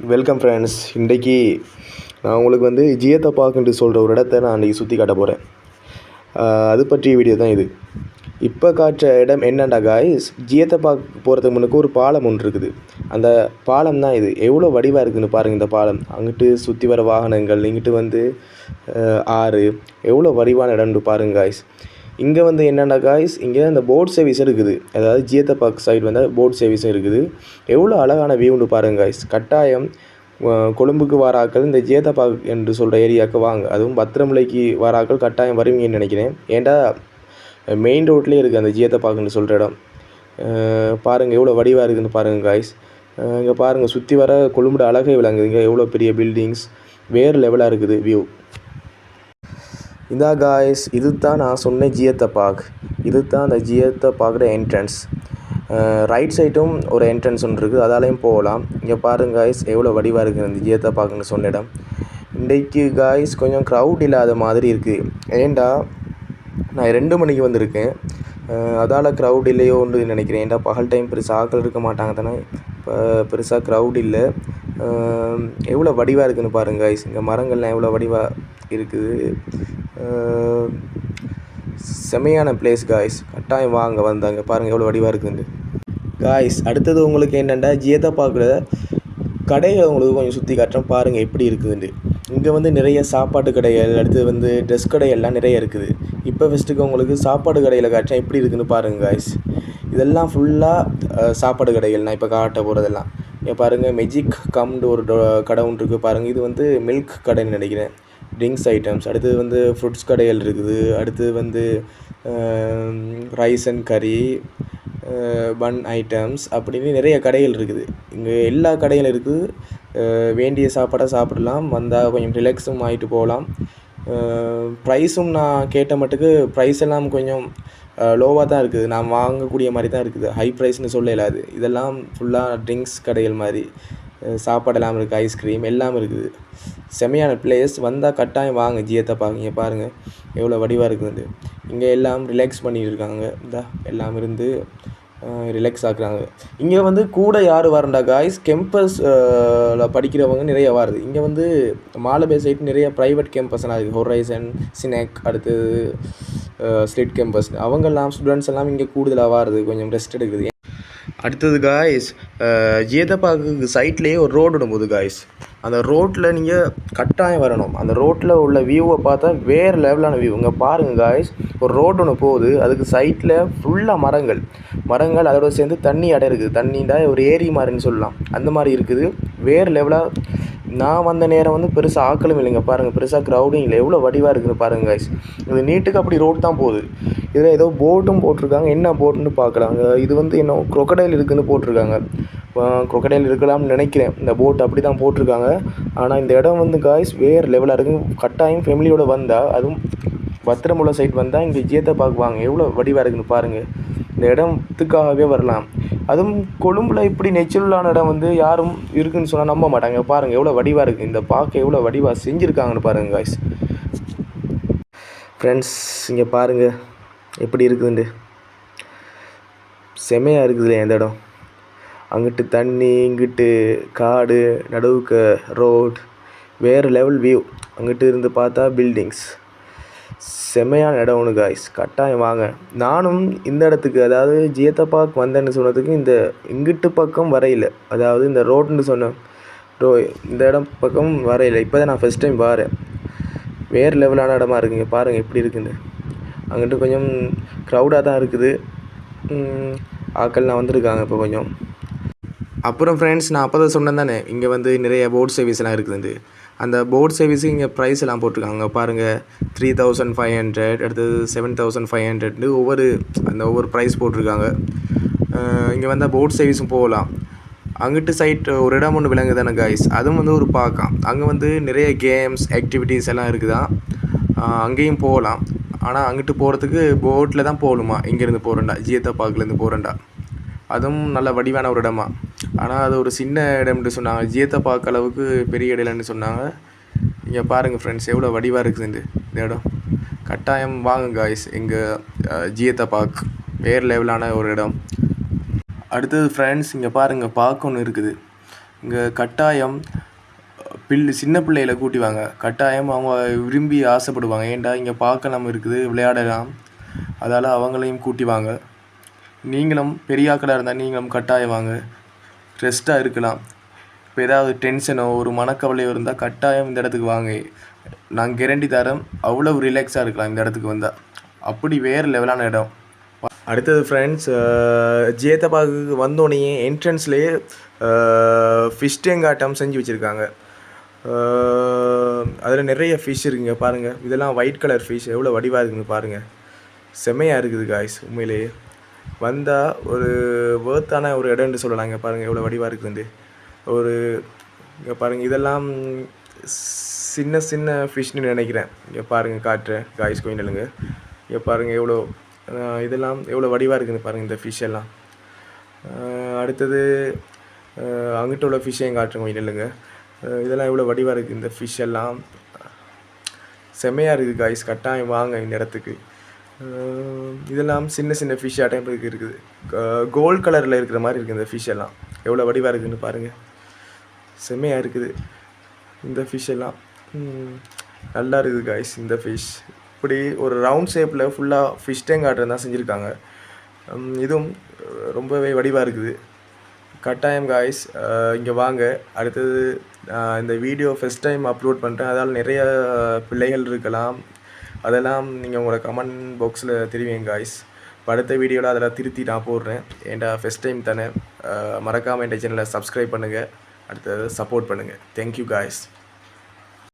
Welcome friends. இன்றைக்கி நான் உங்களுக்கு வந்து ஜியத்த பார்க்குன்ட்டு சொல்கிற ஒரு இடத்த நான் இன்றைக்கி சுற்றி காட்ட போகிறேன். அது பற்றிய வீடியோ தான் இது. இப்போ காட்டுற இடம் என்னண்டா காய்ஸ், ஜியத்த பார்க்க போகிறதுக்கு முன்னுக்கு ஒரு பாலம் ஒன்று இருக்குது. அந்த பாலம் தான் இது. எவ்வளோ வடிவாக இருக்குதுன்னு பாருங்கள். இந்த பாலம் அங்கிட்டு சுற்றி வர வாகனங்கள், இங்கிட்டு வந்து ஆறு, எவ்வளோ வடிவான இடம்னு பாருங்கள் காய்ஸ். இங்கே வந்து என்னென்னா காய்ஸ், இங்கே இந்த போட் சர்வீஸ் இருக்குது. அதாவது ஜியத்த பார்க் சைடு வந்து போட் சர்வீஸும் இருக்குது. எவ்வளோ அழகான வியூன்னு பாருங்கள் காய்ஸ். கட்டாயம் கொழும்புக்கு வாராக்கள் இந்த ஜியத்த பார்க் என்று சொல்கிற ஏரியாவுக்கு வாங்க. அதுவும் பத்திரமுலைக்கு வாராக்கள் கட்டாயம் வருவீங்கன்னு நினைக்கிறேன். ஏன்டா மெயின் ரோட்லேயே இருக்குது அந்த ஜியத்த பார்க்குன்னு சொல்கிற இடம். பாருங்கள் எவ்வளோ வடிவாக இருக்குதுன்னு பாருங்கள் காய்ஸ். இங்கே பாருங்கள், சுற்றி வர கொழும்புட அழகே விளங்குது. இங்கே எவ்வளோ பெரிய பில்டிங்ஸ், வேறு லெவலாக இருக்குது வியூ. இதா காய்ஸ், இது தான் நான் சொன்ன ஜியத்த பார்க். இது தான் அந்த ஜியத்த பார்க்குற என்ட்ரன்ஸ். ரைட் சைடும் ஒரு என்ட்ரன்ஸ் ஒன்று இருக்குது, அதாலையும் போகலாம். இங்கே பாருங்கள் காய்ஸ், எவ்வளோ வடிவாக இருக்குது அந்த ஜியத்த பார்க்குன்னு சொன்ன இடம். இன்றைக்கு காய்ஸ் கொஞ்சம் க்ரௌட் இல்லாத மாதிரி இருக்குது. ஏன்டா நான் 2 மணிக்கு வந்திருக்கேன், அதால் க்ரௌட் இல்லையோன்னு நினைக்கிறேன். ஏன்டா பகல் டைம் பெருசாக ஆக்கள் இருக்க மாட்டாங்க தானே, இப்போ பெருசாக க்ரௌட் இல்லை. எவ்வளோ வடிவாக இருக்குதுன்னு பாருங்கள் காய்ஸ். இங்கே மரங்கள்லாம் எவ்வளோ வடிவாக இருக்குது. செமையான பிளேஸ் காய்ஸ். கட்டாயம் வாங்க வந்தாங்க பாருங்கள் எவ்வளோ வடிவாக இருக்குதுன்னு காய்ஸ். அடுத்தது உங்களுக்கு என்னென்னா, ஜியத்த பார்க்குற கடைகள் உங்களுக்கு கொஞ்சம் சுற்றி காட்டுறேன் பாருங்கள் எப்படி இருக்குதுன்னு. இங்கே வந்து நிறைய சாப்பாட்டு கடைகள், அடுத்தது வந்து ட்ரெஸ் கடைகள்லாம் நிறைய இருக்குது. இப்போ ஃபஸ்ட்டுக்கு உங்களுக்கு சாப்பாடு கடையில் காட்டுறேன் எப்படி இருக்குதுன்னு பாருங்கள் காய்ஸ். இதெல்லாம் ஃபுல்லாக சாப்பாடு கடைகள் நான் இப்போ காட்ட போகிறதெல்லாம். இங்கே பாருங்கள், மெஜிக் கம்னு ஒரு கடை ஒன்று இருக்குது பாருங்கள். இது வந்து மில்க் கடைன்னு நினைக்கிறேன், ட்ரிங்க்ஸ் ஐட்டம்ஸ். அடுத்தது வந்து ஃப்ரூட்ஸ் கடைகள் இருக்குது. அடுத்தது வந்து ரைஸ் அண்ட் கறி, பன் ஐட்டம்ஸ் அப்படின்னு நிறைய கடைகள் இருக்குது. இங்கே எல்லா கடைகளும் இருக்குது. வேண்டிய சாப்பாடாக சாப்பிடலாம், வந்தால் கொஞ்சம் ரிலாக்ஸும் ஆகிட்டு போகலாம். ப்ரைஸும் நான் கேட்ட மட்டுக்கு ப்ரைஸ் எல்லாம் கொஞ்சம் லோவாக தான் இருக்குது. நான் வாங்கக்கூடிய மாதிரி தான் இருக்குது, ஹை ப்ரைஸ்னு சொல்ல இல்லாது. இதெல்லாம் ஃபுல்லாக ட்ரிங்க்ஸ் கடைகள் மாதிரி. சாப்பாடெல்லாம் இருக்குது, ஐஸ்கிரீம் எல்லாம் இருக்குது. செமையான பிளேஸ். வந்தால் கட்டாயம் வாங்க ஜியத்தை பார்க்க. பாருங்கள் எவ்வளோ வடிவாக இருக்குது. இங்கே எல்லாம் ரிலாக்ஸ் பண்ணிட்டு இருக்காங்க. எல்லாம் இருந்து ரிலாக்ஸ் ஆக்குறாங்க. இங்கே வந்து கூட யார் வரண்டா காய்ஸ், கேம்பஸில் படிக்கிறவங்க நிறைய வருது. இங்கே வந்து மாலபே சைட் நிறைய ப்ரைவேட் கேம்பஸ்லாம் இருக்குது. ஹொரைசன், சினெக், அடுத்தது ஸ்லிட் கேம்பஸ். அவங்கெல்லாம் ஸ்டூடெண்ட்ஸ் எல்லாம் இங்கே கூடுதலாக வருது, கொஞ்சம் ரெஸ்ட் எடுக்குது. அடுத்தது காய்ஸ், ஜியத்த பார்க்கு சைட்லேயே ஒரு ரோடு விடும்போது காய்ஸ், அந்த ரோட்டில் நீங்கள் கட்டாயம் வரணும். அந்த ரோட்டில் உள்ள வியூவை பார்த்தா வேறு லெவலான வியூ. இங்கே பாருங்கள் காய்ஸ், ஒரு ரோடு ஒன்று போகுது, அதுக்கு சைட்டில் ஃபுல்லாக மரங்கள் அதோட சேர்ந்து தண்ணி இடம் இருக்குது. தண்ணிண்டா ஒரு ஏரி மாதிரின்னு சொல்லலாம், அந்த மாதிரி இருக்குது. வேறு லெவலாக. நான் வந்த நேரம் வந்து பெருசாக ஆக்களும் இல்லைங்க பாருங்கள், பெருசாக க்ரௌடும் இல்லை. எவ்வளோ வடிவாக இருக்குதுன்னு பாருங்கள் காய்ஸ். இது நீட்டுக்கு அப்படி ரோடு தான் போகுது. இதில் ஏதோ போட்டும் போட்டிருக்காங்க, என்ன போட்டுன்னு பார்க்கலாங்க. இது வந்து என்ன க்ரொக்கடைல் இருக்குதுன்னு போட்டிருக்காங்க. க்ரொக்கடைல் இருக்கலாம்னு நினைக்கிறேன். இந்த போட் அப்படி தான் போட்டிருக்காங்க. ஆனால் இந்த இடம் வந்து காய்ஸ் வேறு லெவலாக இருக்குது. கட்டாயம் ஃபேமிலியோடு வந்தால், அதுவும் பத்திரமுள்ள சைட் வந்தால் இங்கே ஜியத்த பார்க்குவாங்க. எவ்வளோ வடிவாக இருக்குதுன்னு பாருங்கள். இந்த இடத்துக்காகவே வரலாம். அதுவும் கொழும்பில் இப்படி நேச்சுரலான இடம் வந்து யாரும் இருக்குதுன்னு சொன்னால் நம்ப மாட்டாங்க. பாருங்கள் எவ்வளோ வடிவாக இருக்குது. இந்த பார்க்க எவ்வளோ வடிவாக செஞ்சுருக்காங்கன்னு பாருங்கள் காய்ஸ். ஃப்ரெண்ட்ஸ் இங்கே பாருங்கள் எப்படி இருக்குதுண்டு. செமையாக இருக்குது இந்த இடம். அங்கிட்டு தண்ணி, இங்கிட்டு காடு, நடுவுக்கு ரோட், வேறு லெவல் வியூ. அங்கிட்டு இருந்து பார்த்தா பில்டிங்ஸ். செமையான இடம் ஒன்று காய்ஸ். கட்டாயம் வாங்க. நானும் இந்த இடத்துக்கு, அதாவது ஜியத்த பார்க் வந்தேன்னு சொன்னதுக்கு இந்த இங்கிட்டு பக்கம் வரையில், அதாவது இந்த ரோடுன்னு சொன்னேன் இந்த இடம் பக்கம் வரையில் இப்போ தான் நான் ஃபஸ்ட் டைம் பாரேன். வேறு லெவலான இடமா இருக்குங்க பாருங்கள் எப்படி இருக்குன்னு. அங்கிட்டு கொஞ்சம் க்ரௌடாக தான் இருக்குது. ஆக்கள்லாம் வந்திருக்காங்க இப்போ கொஞ்சம். அப்புறம் ஃப்ரெண்ட்ஸ், நான் அப்போ தான் சொன்னேன் தானே, இங்கே வந்து நிறைய போட் சர்வீஸ்லாம் இருக்குது. அந்த போட் சர்வீஸுக்கு இங்கே ப்ரைஸ் எல்லாம் போட்டிருக்காங்க பாருங்கள். 3500, அடுத்தது 7500 ஒவ்வொரு ப்ரைஸ் போட்டிருக்காங்க. இங்கே வந்தால் போட் சர்வீஸும் போகலாம். அங்கிட்டு சைட் ஒரு இடம் ஒன்று விளங்கு தானே காய்ஸ், அதுவும் வந்து ஒரு பார்க்கலாம். அங்கே வந்து நிறைய கேம்ஸ், ஆக்டிவிட்டீஸ் எல்லாம் இருக்குதான். அங்கேயும் போகலாம். ஆனால் அங்கிட்டு போகிறதுக்கு போட்டில் தான் போகணுமா. இங்கேருந்து போகிறேன்டா, ஜியத்த பார்க்லேருந்து போகிறேன்டா. அதுவும் நல்ல வடிவான ஒரு இடமா. ஆனால் அது ஒரு சின்ன இடம்னு சொன்னாங்க, ஜியத்த பார்க்க அளவுக்கு பெரிய இடம்னு சொன்னாங்க. இங்கே பாருங்கள் ஃப்ரெண்ட்ஸ் எவ்வளோ வடிவாக இருக்குதுண்டு இந்த இடம். கட்டாயம் வாங்க காய்ஸ் எங்கள் ஜியத்த பார்க். வேறு லெவலான ஒரு இடம். அடுத்தது ஃப்ரெண்ட்ஸ் இங்கே பாருங்கள், பார்க் ஒன்று இருக்குது. இங்கே கட்டாயம் சின்ன பிள்ளைகளை கூட்டி வாங்க. கட்டாயம் அவங்க விரும்பி ஆசைப்படுவாங்க. ஏன்டா இங்கே பார்க்கலாம் இருக்குது, விளையாடலாம். அதால் அவங்களையும் கூட்டி வாங்க. நீங்களும் பெரியாக்களாக இருந்தால் நீங்களும் கட்டாயம் வாங்க. ரெஸ்ட்டாக இருக்கலாம். இப்போ ஏதாவது டென்ஷனோ ஒரு மனக்கவலையோ இருந்தால் கட்டாயம் இந்த இடத்துக்கு வாங்க. நான் கேரண்டி தரேன், அவ்வளோ ரிலாக்ஸாக இருக்கலாம் இந்த இடத்துக்கு வந்தால். அப்படி வேறு லெவலான இடம். அடுத்தது ஃப்ரெண்ட்ஸ், ஜேத்தபாக்கு வந்தோடனே என்ட்ரன்ஸ்லேயே ஃபிஷ் டேங்காட்டம் செஞ்சு வச்சுருக்காங்க. அதில் நிறைய ஃபிஷ் இருக்குங்க பாருங்கள். இதெல்லாம் ஒயிட் கலர் ஃபிஷ் எவ்வளோ வடிவாக இருக்குங்க பாருங்கள். செம்மையாக இருக்குது காய்ஸ். உண்மையிலேயே வந்தால் ஒரு வேர்த்தான ஒரு இடம்னு சொல்லலாம். இங்கே பாருங்கள் எவ்வளோ வடிவாக இருக்குது. இங்கே பாருங்கள், இதெல்லாம் சின்ன சின்ன ஃபிஷ்னு நினைக்கிறேன். இங்கே பாருங்கள், காட்டுறேன் காய்ஸ் கோயிலுங்க. இங்கே பாருங்கள் இதெல்லாம் எவ்வளோ வடிவாக இருக்குதுன்னு பாருங்கள் இந்த ஃபிஷ் எல்லாம். அடுத்தது அங்கிட்ட உள்ள ஃபிஷ்ஷையும் காட்டுறேன் கோயிலுங்க. இதெல்லாம் எவ்வளோ வடிவாக இருக்குது இந்த ஃபிஷ் எல்லாம். செம்மையாக இருக்குது காய்ஸ். கட்டாயம் வாங்க இந்த இடத்துக்கு. இதெல்லாம் சின்ன சின்ன ஃபிஷ் ஆட்டம் இருக்குது. கோல்ட் கலரில் இருக்கிற மாதிரி இருக்குது இந்த ஃபிஷ் எல்லாம். எவ்வளோ வடிவாக இருக்குதுன்னு பாருங்கள். செம்மையாக இருக்குது இந்த ஃபிஷ் எல்லாம். நல்லா இருக்குது காய்ஸ் இந்த ஃபிஷ். இப்படி ஒரு ரவுண்ட் ஷேப்பில் ஃபுல்லாக ஃபிஷ் டேங்க் ஆட்டம் தான் செஞ்சுருக்காங்க. இதுவும் ரொம்பவே வடிவாக இருக்குது. கட்டாயம் காய்ஸ் இங்கே வாங்க. அடுத்தது இந்த வீடியோ ஃபஸ்ட் டைம் அப்லோட் பண்ணுறேன். அதால் நிறைய பிள்ளைகள் இருக்கலாம். அதெல்லாம் நீங்கள் உங்களோட கமெண்ட் பாக்ஸில் தெரிவிங்க காய்ஸ். அடுத்த வீடியோவில் அதெல்லாம் திருத்தி நான் போடுறேன். ஏன்டா ஃபஸ்ட் டைம் தானே. மறக்காமல் என் சேனலை சப்ஸ்கிரைப் பண்ணுங்கள். அடுத்தது சப்போர்ட் பண்ணுங்கள். Thank you guys.